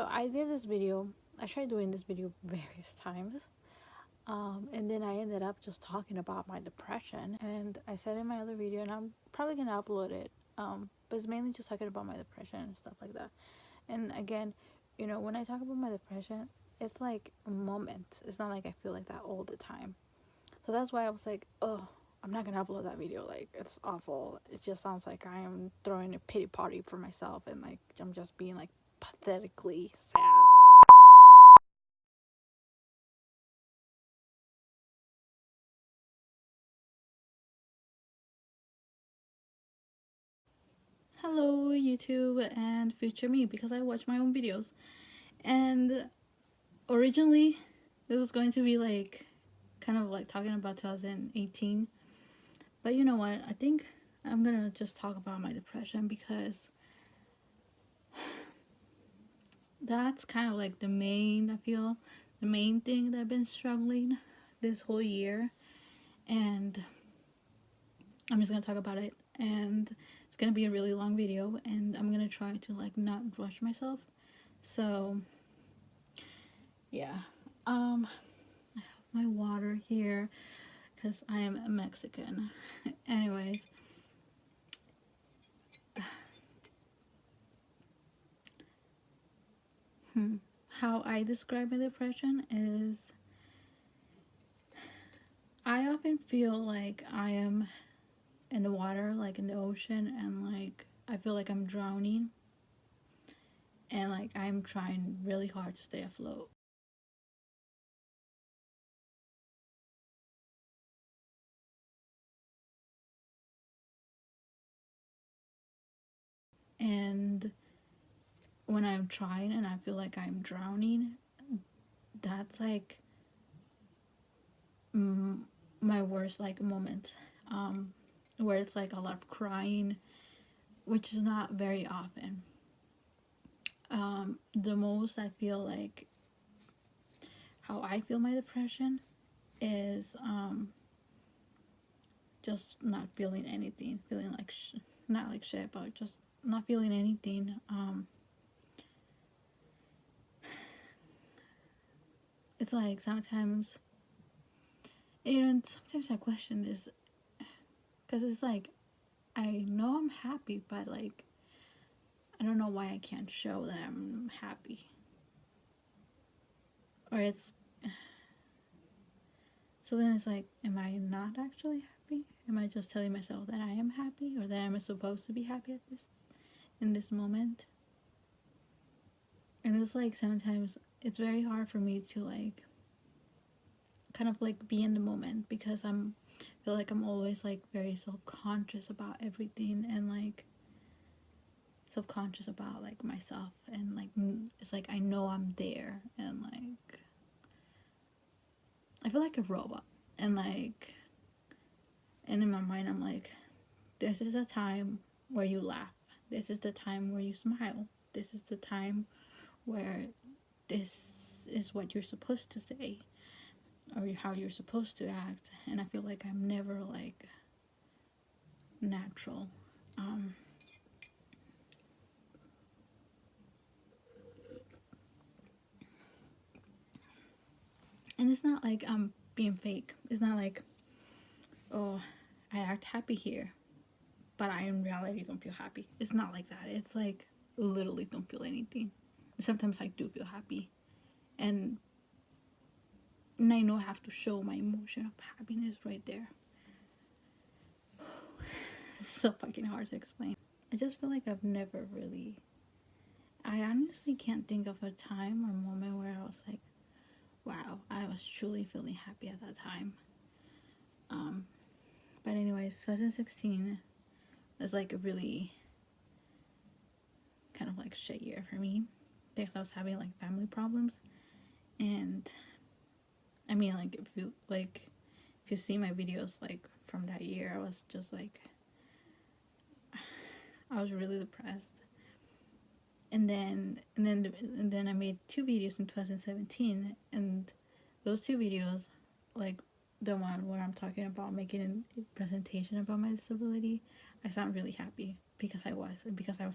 So I did this video. I tried doing this video various times. And then I ended up just talking about my depression. And I said in my other video, and I'm probably gonna upload it. But it's mainly just talking about my depression and stuff like that. And again, when I talk about my depression, it's like a moment. It's not like I feel like that all the time. So that's why I was like, oh, I'm not gonna upload that video. Like, it's awful. It just sounds like I am throwing a pity party for myself, and like I'm just being like pathetically sad. Hello, YouTube and future me, because I watch my own videos. And originally, this was going to be like kind of like talking about 2018. But you know what? I think I'm gonna just talk about my depression because that's kind of like the main thing that I've been struggling this whole year. And I'm just gonna talk about it. And it's gonna be a really long video, and I'm gonna try to like not rush myself. So yeah, I have my water here because I am Mexican. Anyways, how I describe my depression is I often feel like I am in the water, like in the ocean, and like I feel like I'm drowning, and like I'm trying really hard to stay afloat. And when I'm trying and I feel like I'm drowning, that's like my worst like moment, where it's like a lot of crying, which is not very often. The most I feel like how I feel my depression is just not feeling anything, feeling like not like shit, but just not feeling anything. It's like sometimes, sometimes I question this because it's like I know I'm happy, but like I don't know why I can't show that I'm happy. Or it's so then it's like, am I not actually happy? Am I just telling myself that I am happy or that I'm supposed to be happy at this in this moment? And it's like sometimes it's very hard for me to like kind of like be in the moment because I'm feel like I'm always like very self-conscious about everything and like self-conscious about like myself, and like it's like I know I'm there, and like I feel like a robot, and like and in my mind I'm like, this is the time where you laugh, this is the time where you smile, this is the time where this is what you're supposed to say or how you're supposed to act. And I feel like I'm never like natural. um and it's not like I'm being fake. It's not like, oh, I act happy here but I in reality don't feel happy. It's not like that. It's like literally don't feel anything. Sometimes I do feel happy, and I know I have to show my emotion of happiness right there. It's so fucking hard to explain. I just feel like I've never really. I honestly can't think of a time or moment where I was like, wow, I was truly feeling happy at that time. But anyways, 2016 was like a really kind of like shit year for me because I was having like family problems. And I mean, like if you see my videos like from that year, I was just like, I was really depressed. And then I made two videos in 2017, and those two videos, like the one where I'm talking about making a presentation about my disability, I sound really happy because I was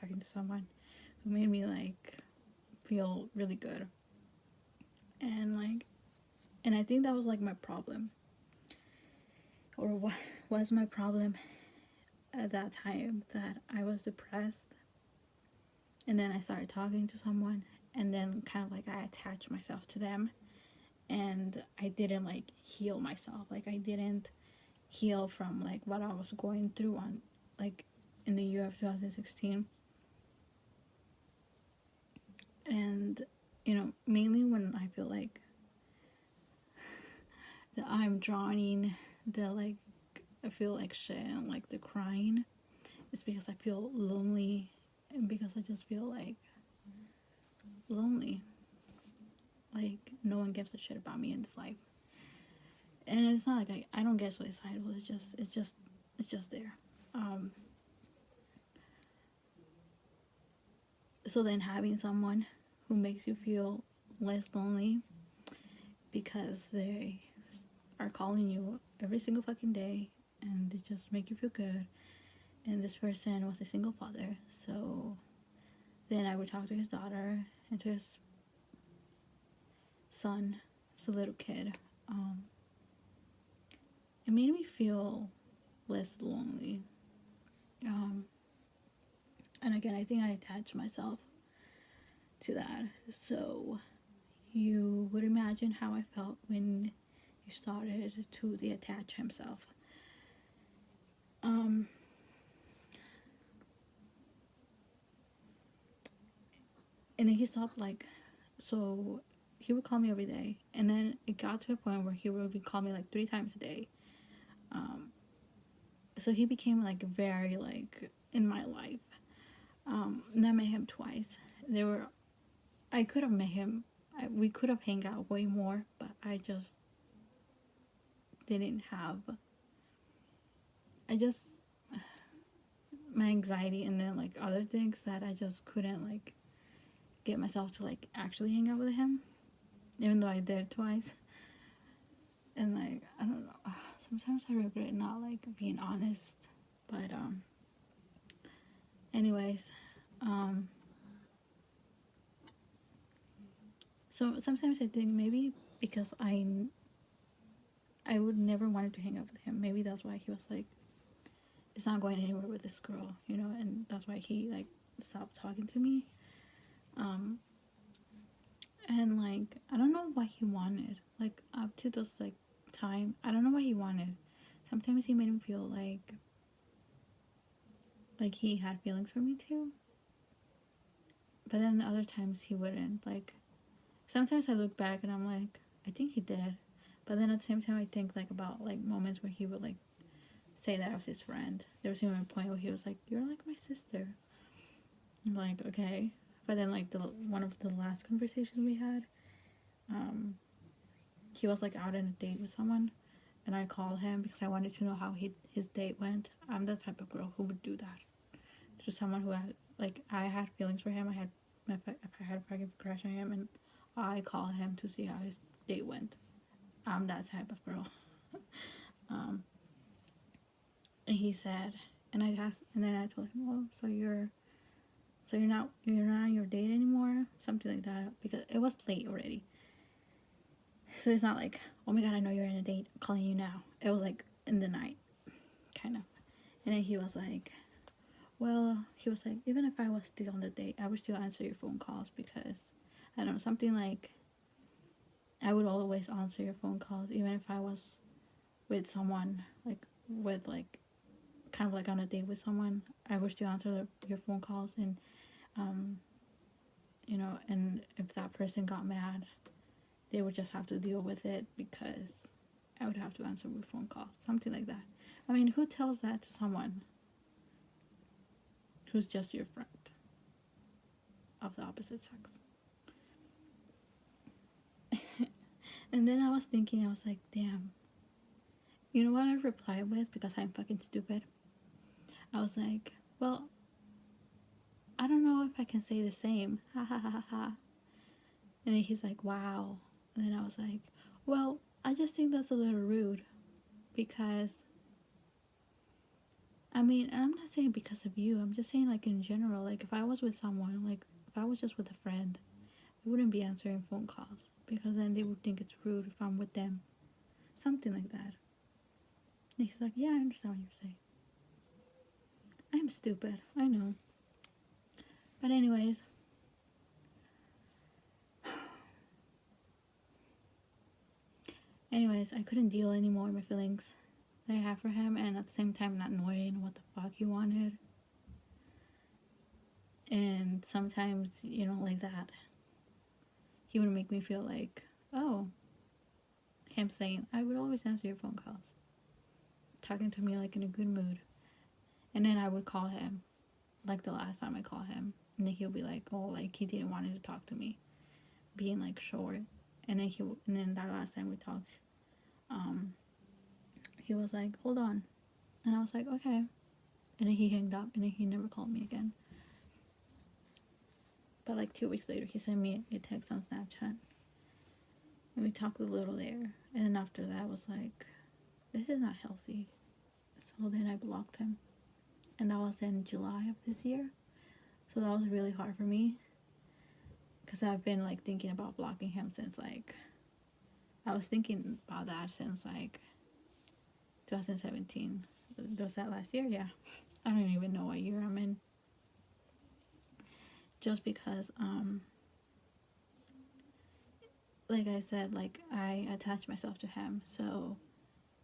talking to someone who made me like feel really good. And like, and I think that was like my problem, or what was my problem at that time, that I was depressed, and then I started talking to someone, and then kind of like I attached myself to them, and I didn't like heal myself. Like I didn't heal from like what I was going through on like in the year of 2016. And you know, mainly when I feel like that I'm drowning, the like I feel like shit and like the crying, it's because I feel lonely, and because I just feel like lonely. Like no one gives a shit about me in this life. And it's not like I don't get suicidal. It's just there. So then having someone who makes you feel less lonely because they are calling you every single fucking day and they just make you feel good. And this person was a single father, so then I would talk to his daughter and to his son, as a little kid. It made me feel less lonely. And again, I think I attached myself to that. So you would imagine how I felt when he started to detach himself. And then he stopped, like, so he would call me every day, and then it got to a point where he would call me like 3 times a day. So he became like very like in my life. And I met him twice. I could have met him. We could have hung out way more, but I just didn't have. I just my anxiety and then like other things that I just couldn't like get myself to like actually hang out with him, even though I did twice. And like I don't know. Sometimes I regret not like being honest, but anyways, so sometimes I think maybe because I would never wanted to hang out with him. Maybe that's why he was like, it's not going anywhere with this girl, you know, and that's why he like stopped talking to me. And like I don't know what he wanted. Like up to this like time, I don't know what he wanted. Sometimes he made me feel like he had feelings for me too. But then other times he wouldn't. Like sometimes I look back and I'm like, I think he did. But then at the same time I think like about like moments where he would like say that I was his friend. There was even a point where he was like, "You're like my sister." I'm like, okay. But then like one of the last conversations we had, he was like out on a date with someone, and I called him because I wanted to know how his date went. I'm the type of girl who would do that to someone who had like I had feelings for him. I had a fucking crush on him, and I call him to see how his date went. I'm that type of girl. And he said, and I asked, and then I told him, well, so you're not on your date anymore, something like that, because it was late already. So it's not like, oh my god, I know you're in a date, I'm calling you now. It was like in the night, kind of. And then he was like, even if I was still on the date, I would still answer your phone calls because, I don't know, something like, I would always answer your phone calls, even if I was with someone, like, kind of like on a date with someone, I would still answer your phone calls. And, you know, and if that person got mad, they would just have to deal with it because I would have to answer with phone calls, something like that. I mean, who tells that to someone who's just your friend of the opposite sex? And then I was thinking, I was like, damn. You know what I replied with, because I'm fucking stupid? I was like, well, I don't know if I can say the same. Ha ha ha ha ha. And then he's like, wow. And then I was like, well, I just think that's a little rude. Because, I mean, and I'm not saying because of you. I'm just saying, like, in general. Like, if I was with someone, like, if I was just with a friend, wouldn't be answering phone calls because then they would think it's rude if I'm with them. Something like that. And he's like, yeah, I understand what you're saying. I'm stupid, I know. But anyways, I couldn't deal anymore with my feelings that I had for him, and at the same time not knowing what the fuck he wanted. And sometimes, like that, he would make me feel like, oh, him saying, I would always answer your phone calls, talking to me like in a good mood. And then I would call him, like the last time I called him, and then he'll be like, oh, like he didn't want to talk to me, being like short. And then that last time we talked, he was like, hold on. And I was like, okay. And then he hanged up, and then he never called me again. But like 2 weeks later, he sent me a text on Snapchat. And we talked a little there. And then after that, I was like, this is not healthy. So then I blocked him. And that was in July of this year. So that was really hard for me. Because I've been like thinking about blocking him since like, I was thinking about that since like 2017. Was that last year? Yeah. I don't even know what year I'm in. Just because, like I said, like I attached myself to him. So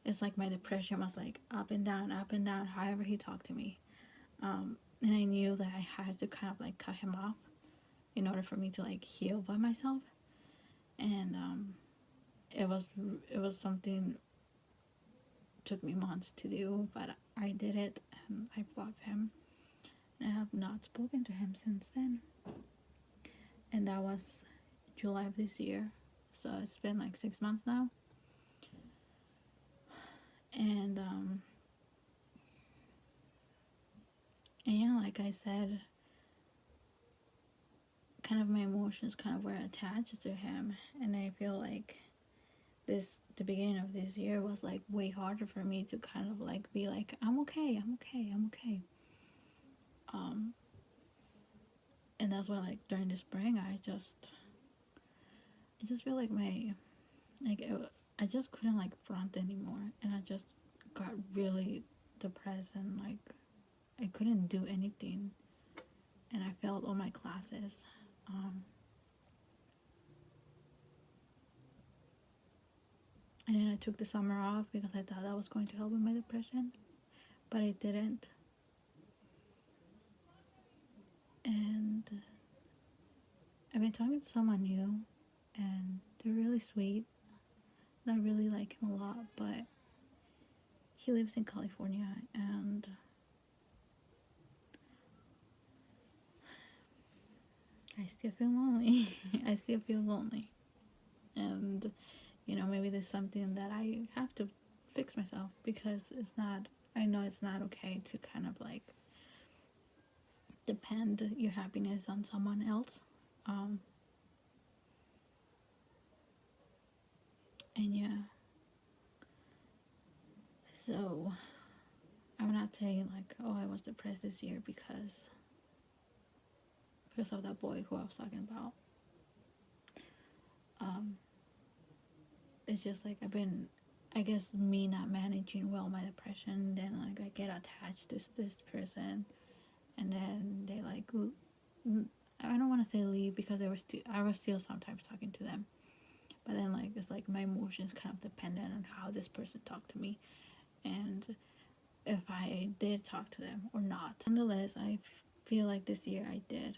it's like my depression was like up and down, however he talked to me. And I knew that I had to kind of like cut him off in order for me to like heal by myself. And it was something took me months to do, but I did it, and I blocked him. And I have not spoken to him since then. And that was July of this year. So it's been like 6 months now. And yeah, like I said, kind of my emotions kind of were attached to him, and I feel like the beginning of this year was like way harder for me to kind of like be like, I'm okay. And that's why like during the spring I just feel like I just couldn't like front anymore, and I just got really depressed, and like I couldn't do anything, and I failed all my classes. And then I took the summer off because I thought that was going to help with my depression, but it didn't. And I've been talking to someone new, and they're really sweet, and I really like him a lot, but he lives in California, and I still feel lonely. And maybe there's something that I have to fix myself, because I know it's not okay to kind of like depend your happiness on someone else. And yeah, so I'm not saying like, oh, I was depressed this year because of that boy who I was talking about. It's just like I guess me not managing well my depression, then like I get attached to this person, and then they like, I don't want to say leave, because I was still sometimes talking to them, but then like it's like my emotions kind of dependent on how this person talked to me, and if I did talk to them or not. Nonetheless, I feel like this year I did.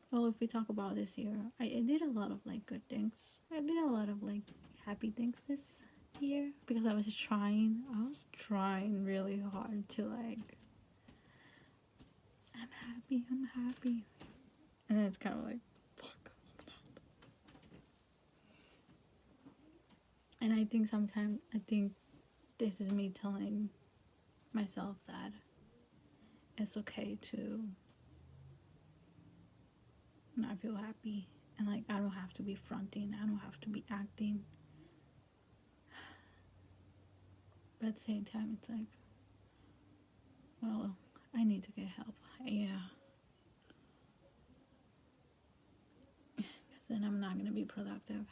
Well, if we talk about this year, I did a lot of like good things. I did a lot of like happy things this year, because I was trying really hard to like, I'm happy. And then it's kind of like, fuck. And I think this is me telling myself that it's okay to not feel happy, and like I don't have to be fronting, I don't have to be acting. But at the same time, it's like, well, I need to get help. Yeah. then I'm not gonna be productive.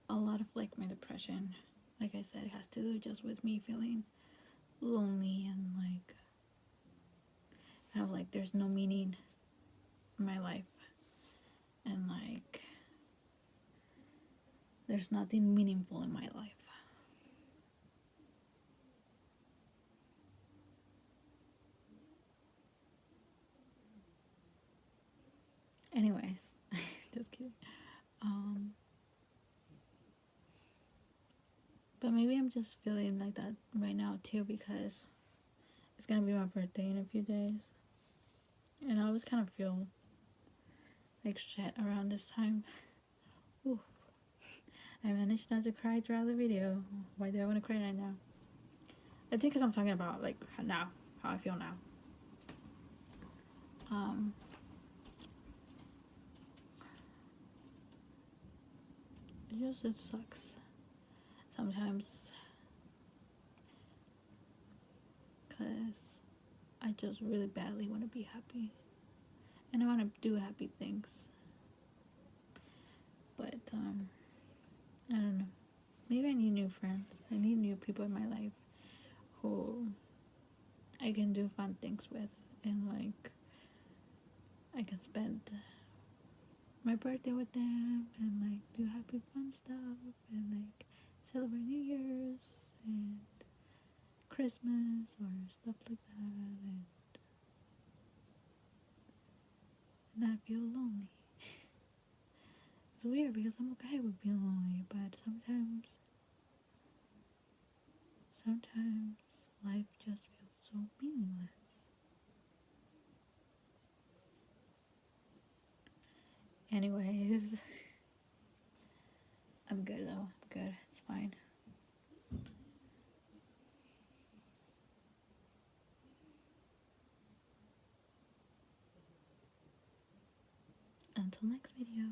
A lot of like my depression, like I said, has to do just with me feeling lonely and like kind of like there's no meaning in my life, and like there's nothing meaningful in my life. Anyways, just kidding. But maybe I'm just feeling like that right now too because it's gonna be my birthday in a few days, and I always kind of feel like shit around this time. Ooh. I managed not to cry throughout the video. Why do I want to cry right now? I think because I'm talking about like now, how I feel now. It sucks sometimes because I just really badly want to be happy and I want to do happy things, but I don't know. Maybe I need new friends. I need new people in my life who I can do fun things with, and like I can spend my birthday with them and like do happy fun stuff and like celebrate New Year's and Christmas or stuff like that, and not feel lonely. It's weird because I'm okay with being lonely, but sometimes life just feels so meaningless. Anyways, I'm good though. I'm good. It's fine. Until next video.